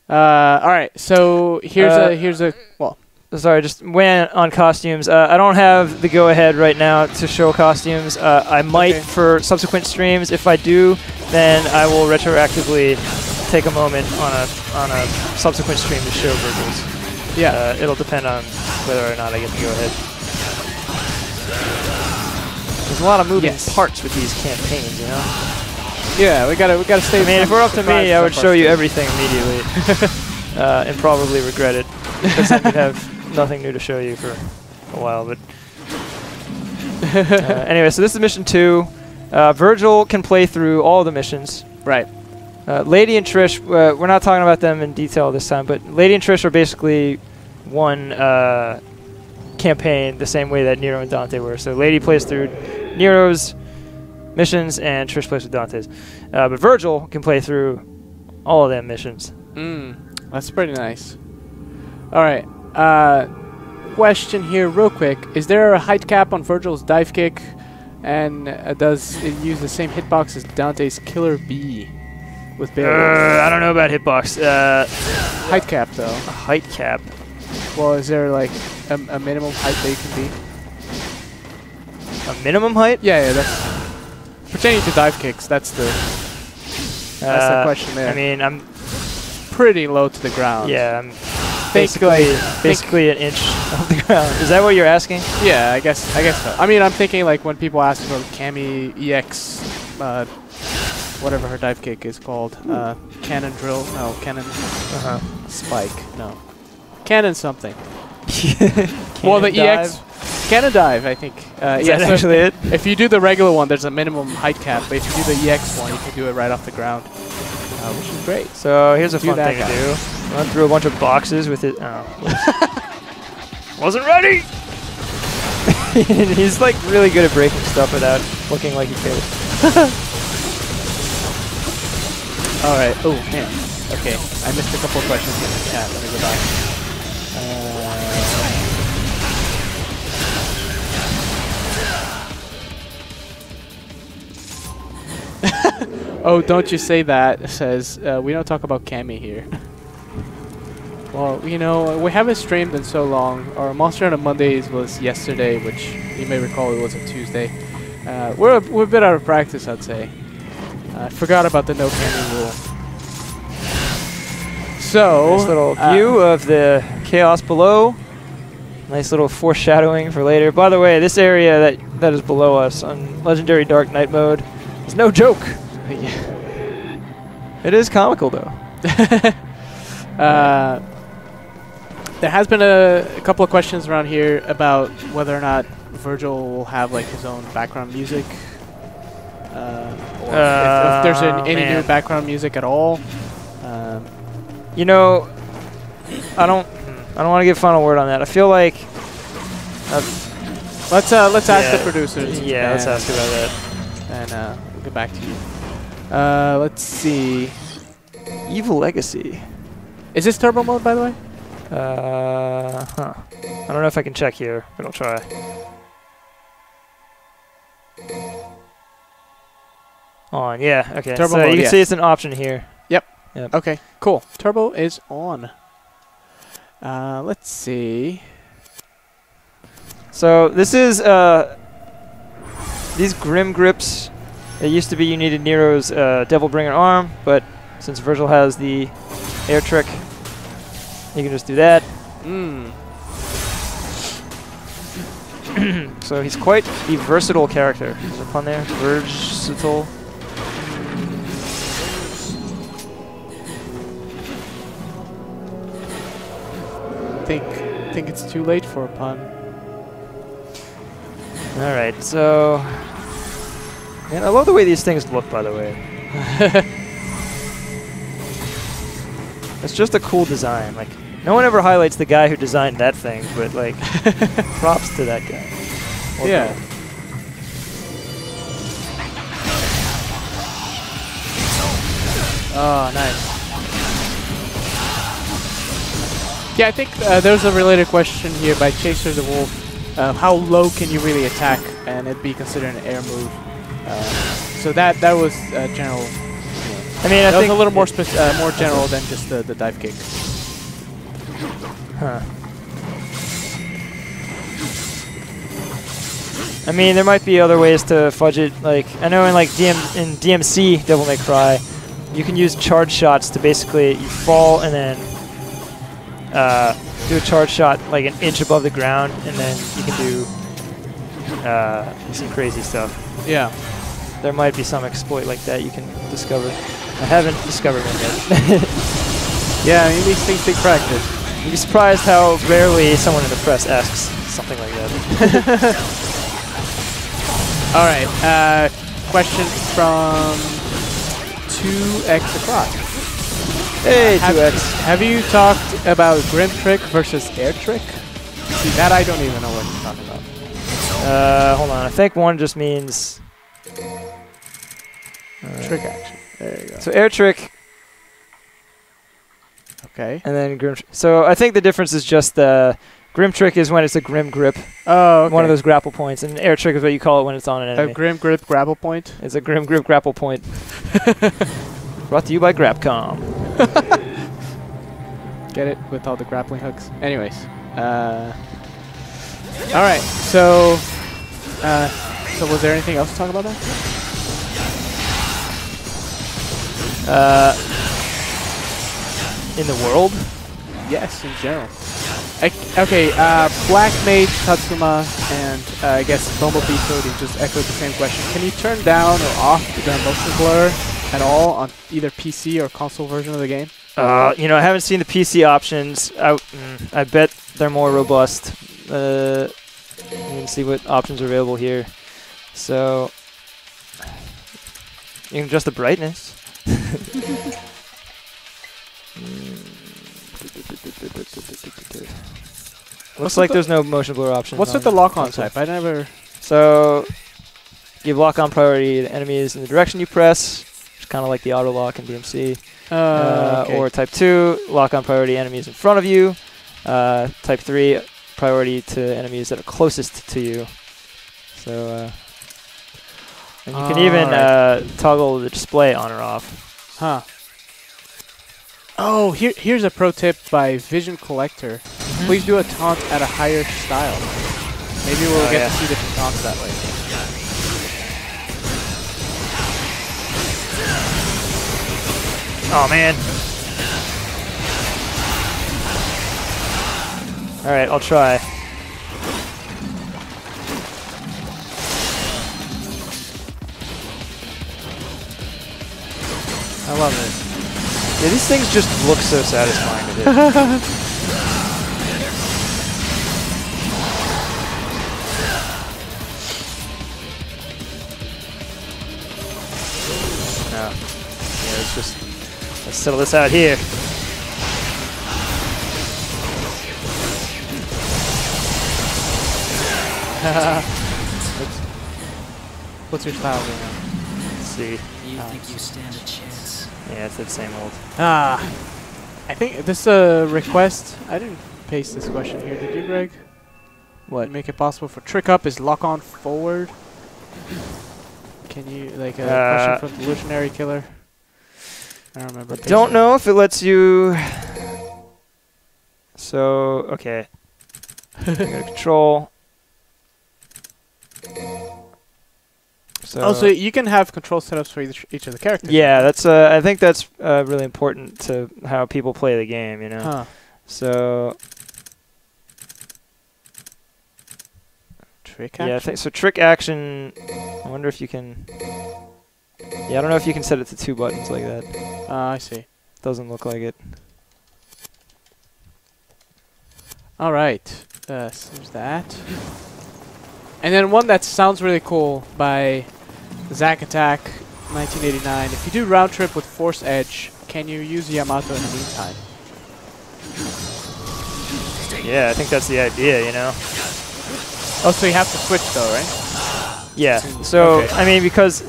All right, so here's a well. Sorry, just weighing on costumes. I don't have the go-ahead right now to show costumes. I might for subsequent streams. If I do, then I will retroactively take a moment on a subsequent stream to show Virgils. Yeah, it'll depend on whether or not I get the go-ahead. There's a lot of moving parts with these campaigns, you know. Yeah, we gotta stay. I mean, if we're up to me, I would show you everything immediately, and probably regret it because then we'd have nothing new to show you for a while. But anyway, so this is mission 2. Virgil can play through all the missions. Right. Lady and Trish, we're not talking about them in detail this time, but Lady and Trish are basically one campaign the same way that Nero and Dante were. So Lady plays through Nero's missions and Trish plays with Dante's. But Virgil can play through all of them missions. That's pretty nice. All right. Question here real quick. Is there a height cap on Virgil's dive kick? And does it use the same hitbox as Dante's Killer Bee with playable? I don't know about hitbox. Height cap, though. A height cap. Well, is there like a minimum height that you can be? A minimum height? Yeah, that's pertaining to dive kicks. That's the question there. I mean, I'm pretty low to the ground. Yeah, I'm basically an inch off the ground. Is that what you're asking? Yeah, I guess so. I mean, I'm thinking like when people ask about Cammy EX, whatever her dive kick is called, cannon drill, no, cannon spike, no, cannon something. Well, the dive? EX, cannon dive, I think. Is yeah, that so actually it? If you do the regular one, there's a minimum height cap, but if you do the EX one, you can do it right off the ground, which is great. So here's a fun thing to do. Run through a bunch of boxes with it. Oh, wasn't ready! He's like really good at breaking stuff without looking like he cares. Alright, oh man. Okay, I missed a couple of questions in the chat. Let me go back. Oh, don't you say that. It says, we don't talk about Cammy here. Well, you know, we haven't streamed in so long. Our Monster Hunter Mondays was yesterday, which you may recall it was a Tuesday. We're a bit out of practice, I'd say. I forgot about the no Cammy rule. So, nice little view of the chaos below. Nice little foreshadowing for later. By the way, this area that is below us on Legendary Dark Knight mode is no joke. Yeah. It is comical, though. There has been a couple of questions around here about whether or not Virgil will have like his own background music, or if there's any new background music at all. You know, I don't want to give final word on that. I feel like let's ask the producers. Yeah, let's ask about that, and we'll get back to you. Let's see. Evil Legacy. Is this turbo mode, by the way? I don't know if I can check here, but I'll try. On, yeah, okay. Turbo so mode, you can see it's an option here. Yep. Okay, cool. Turbo is on. Let's see. So this is these Grim Grips. It used to be you needed Nero's Devil Bringer arm, but since Virgil has the air trick, you can just do that. So he's quite a versatile character. Is there a pun there? Versatile. Think it's too late for a pun. All right, so man, I love the way these things look. By the way, it's just a cool design. Like no one ever highlights the guy who designed that thing, but like props to that guy. Well yeah. Done. Oh, nice. Yeah, I think there's a related question here by Chaser the Wolf. How low can you really attack and it be considered an air move? So that was a general I mean, I that think was a little more more general than just the dive kick. Huh. I mean, there might be other ways to fudge it. Like, I know in like DMC Devil May Cry, you can use charge shots to basically you fall and then do a charge shot like an inch above the ground, and then you can do some crazy stuff. Yeah. There might be some exploit like that you can discover. I haven't discovered one yet. Yeah, I mean, these things take practice. You'd be surprised how rarely someone in the press asks something like that. All right. Question from 2X Across. Hey, 2X. Have you talked about Grim Trick versus Air Trick? See, that I don't even know what you're talking about. Hold on. I think one just means trick action. There you go. So air trick. Okay. And then grim. So I think the difference is just the grim trick is when it's a grim grip. Oh, okay. One of those grapple points, and air trick is what you call it when it's on an enemy. A grim grip grapple point. It's a grim grip grapple point. Brought to you by Grapcom. Get it with all the grappling hooks. Anyways. All right. So was there anything else to talk about that? In the world? Yes, in general. Okay, Black Mage, Tatsuma, and I guess Bumblebee Cody just echoed the same question. Can you turn down or off the motion blur at all on either PC or console version of the game? You know, I haven't seen the PC options. I bet they're more robust. You can see what options are available here. So you can adjust the brightness. Looks like there's no motion blur option. What's with the lock-on type? I never... So, give lock-on priority to enemies in the direction you press, which is kind of like the auto-lock in DMC. Okay. Or type 2, lock-on priority enemies in front of you. Type 3, priority to enemies that are closest to you. So, and you can even toggle the display on or off. Huh. Oh, here's a pro tip by Vision Collector. Please do a taunt at a higher style. Maybe we'll get to see different taunts that way. Oh, man. All right, I'll try. I love it. Yeah, these things just look so satisfying to do. No. Yeah, let's settle this out here. What's your style right now? Let's see. You think you stand a chance? Yeah, it's that same old. I think this is a request. I didn't paste this question here. Did you, Greg? What? Make it possible for trick up is lock on forward. Can you, like, a question from the Illusionary Killer? I don't remember. Don't know if it lets you. So, okay. You go to control. So you can have control setups for each of the characters. Yeah, that's. I think that's really important to how people play the game. You know. Huh. So. Trick action? Yeah, I think so. Trick action. I wonder if you can. Yeah, I don't know if you can set it to 2 buttons like that. I see. Doesn't look like it. All right. So there's that. And then one that sounds really cool by Zack Attack 1989. If you do round trip with Force Edge, can you use Yamato in the meantime? Yeah, I think that's the idea, you know. Oh, so you have to switch though, right? Yeah. So Okay. I mean, because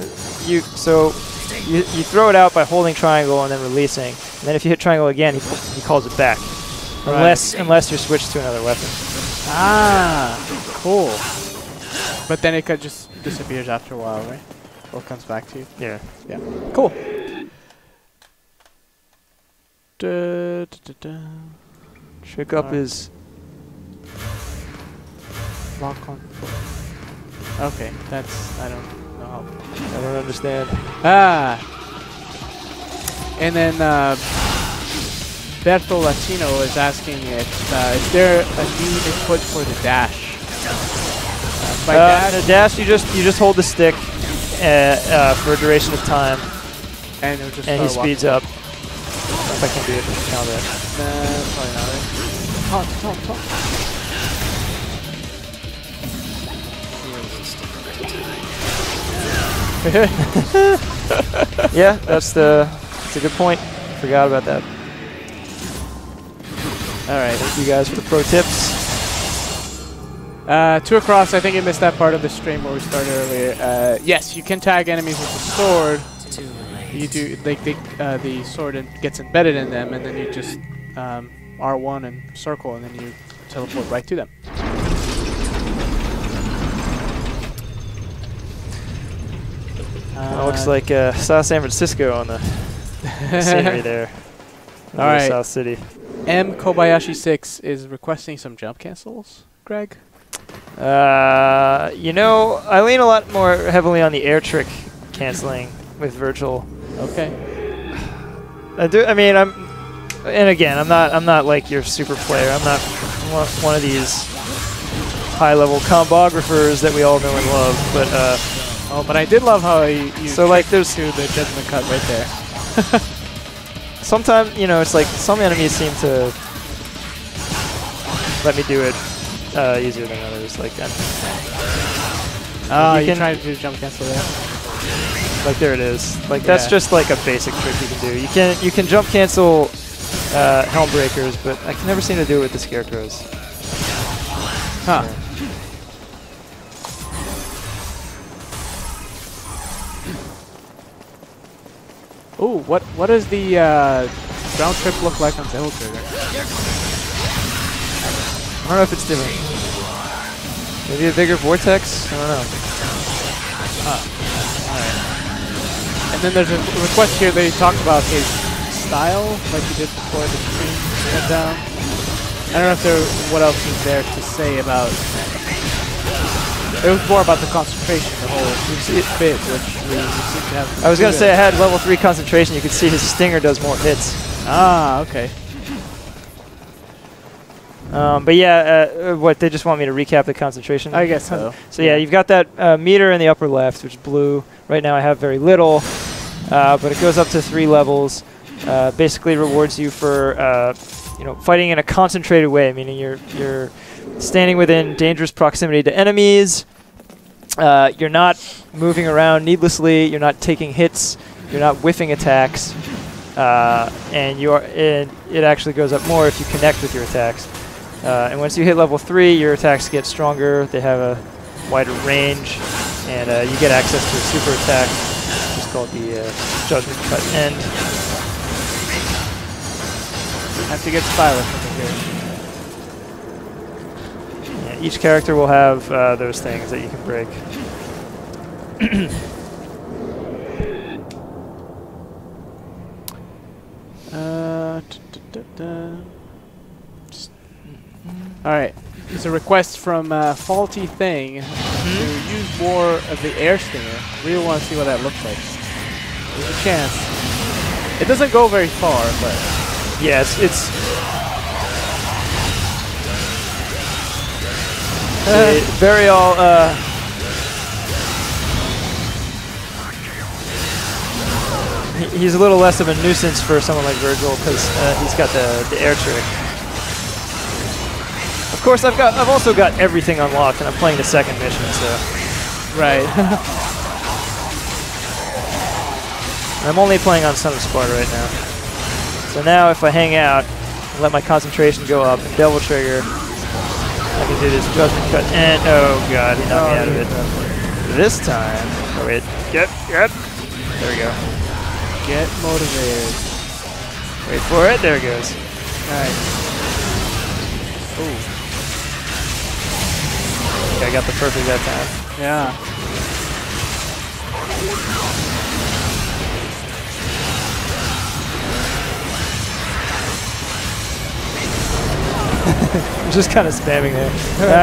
you throw it out by holding triangle and then releasing, and then if you hit triangle again, he calls it back, unless you're switched to another weapon. Ah, cool. But then it just disappears after a while, right? Or comes back to you. Yeah. Yeah. Cool. Trick up is lock on. Okay, that's I don't know how. I don't understand. Ah, and then Berto Latino is asking if is there a new input for the dash? By dash, the dash, you just hold the stick for a duration of time, and it'll just and he start speeds up. I don't know if I can do it with count that. Nah, probably not. Taunt. Yeah, that's a good point. Forgot about that. All right, thank you guys for the pro tips. 2 across. I think you missed that part of the stream where we started earlier. Yes, you can tag enemies with the sword. You do like the sword gets embedded in them, and then you just R1 and circle, and then you teleport right to them. Looks like South San Francisco on the scenery there. All right. South City. M Kobayashi 6 is requesting some jump cancels, Greg. You know, I lean a lot more heavily on the air trick canceling with Virgil. Okay. I mean, and again, I'm not like your super player. I'm not one of these high-level combographers that we all know and love. But oh, but I did love how you so like there's to the judgment cut right there. Sometimes, you know, it's like some enemies seem to let me do it easier than others. Like that. Oh, you trying to do jump cancel there? Like there it is. Like that's just like a basic trick you can do. You can jump cancel helm breakers, but I can never seem to do it with the scarecrows. Huh. Yeah. Ooh, what does the ground trip look like on Devil Trigger? I don't know if it's different. Maybe a bigger vortex? I don't know. Alright. And then there's a request here that you talk about his style, like you did before the stream went down. I don't know if what else is there to say about. It was more about the concentration, the whole bit, which we seem to have. I was going to say I had level 3 concentration. You can see his stinger does more hits. Ah, okay. But yeah, what, they just want me to recap the concentration? I guess so. So yeah, you've got that meter in the upper left, which is blue. Right now I have very little, but it goes up to 3 levels. Basically rewards you for fighting in a concentrated way, meaning you're standing within dangerous proximity to enemies. You're not moving around needlessly. You're not taking hits. You're not whiffing attacks. And it actually goes up more if you connect with your attacks. And once you hit level 3, your attacks get stronger. They have a wider range, and you get access to a super attack, which is called the Judgment Cut End. Have to get stylish over here. Yeah, each character will have those things that you can break. Alright, there's a request from Faulty Thing to use more of the air stinger. Really want to see what that looks like. There's a chance. It doesn't go very far, but yeah, it's very all. He's a little less of a nuisance for someone like Virgil because he's got the air trick. Of course, I've also got everything unlocked, and I'm playing the second mission, so. Right. I'm only playing on Son of Sparta right now. So now, if I hang out and let my concentration go up and Devil Trigger, I can do this Judgment Cut. And oh god, he knocked me out of it. This time, oh wait, get. There we go. Get motivated. Wait for it. There it goes. Alright. Ooh. I got the perfect that time. Yeah. I'm just kind of spamming there.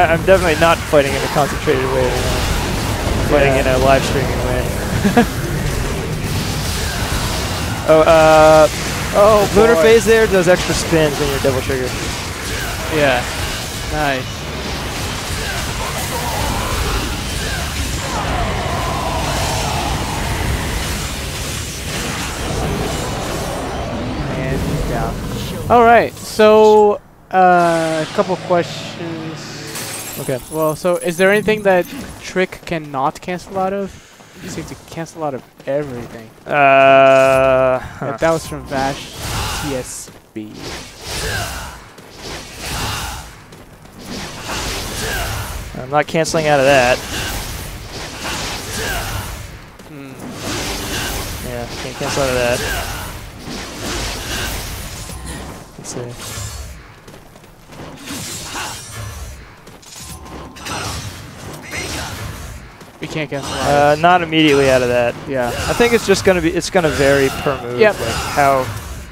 I'm definitely not fighting in a concentrated way. I'm fighting in a live streaming way. Oh, lunar phase there does extra spins when you're double trigger. Yeah. Nice. And he's down. All right. So, a couple questions. Okay. Well, so is there anything that Trick cannot cancel out of? You seem to cancel out of everything. That was from Vash TSB. I'm not canceling out of that. Yeah, can't cancel out of that. Let's see. We can't cancel out. Not immediately out of that. Yeah. I think it's just gonna be. It's gonna vary per move. Yep. Like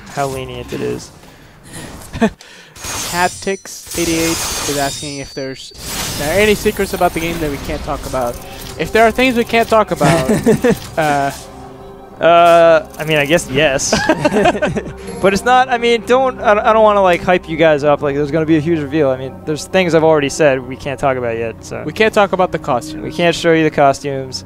how lenient it is. Catix88 is asking if there are any secrets about the game that we can't talk about. If there are things we can't talk about, I mean, I guess yes, but it's not. I mean, I don't want to like hype you guys up. Like, there's gonna be a huge reveal. I mean, there's things I've already said we can't talk about yet. So we can't talk about the costume. we can't show you the costumes.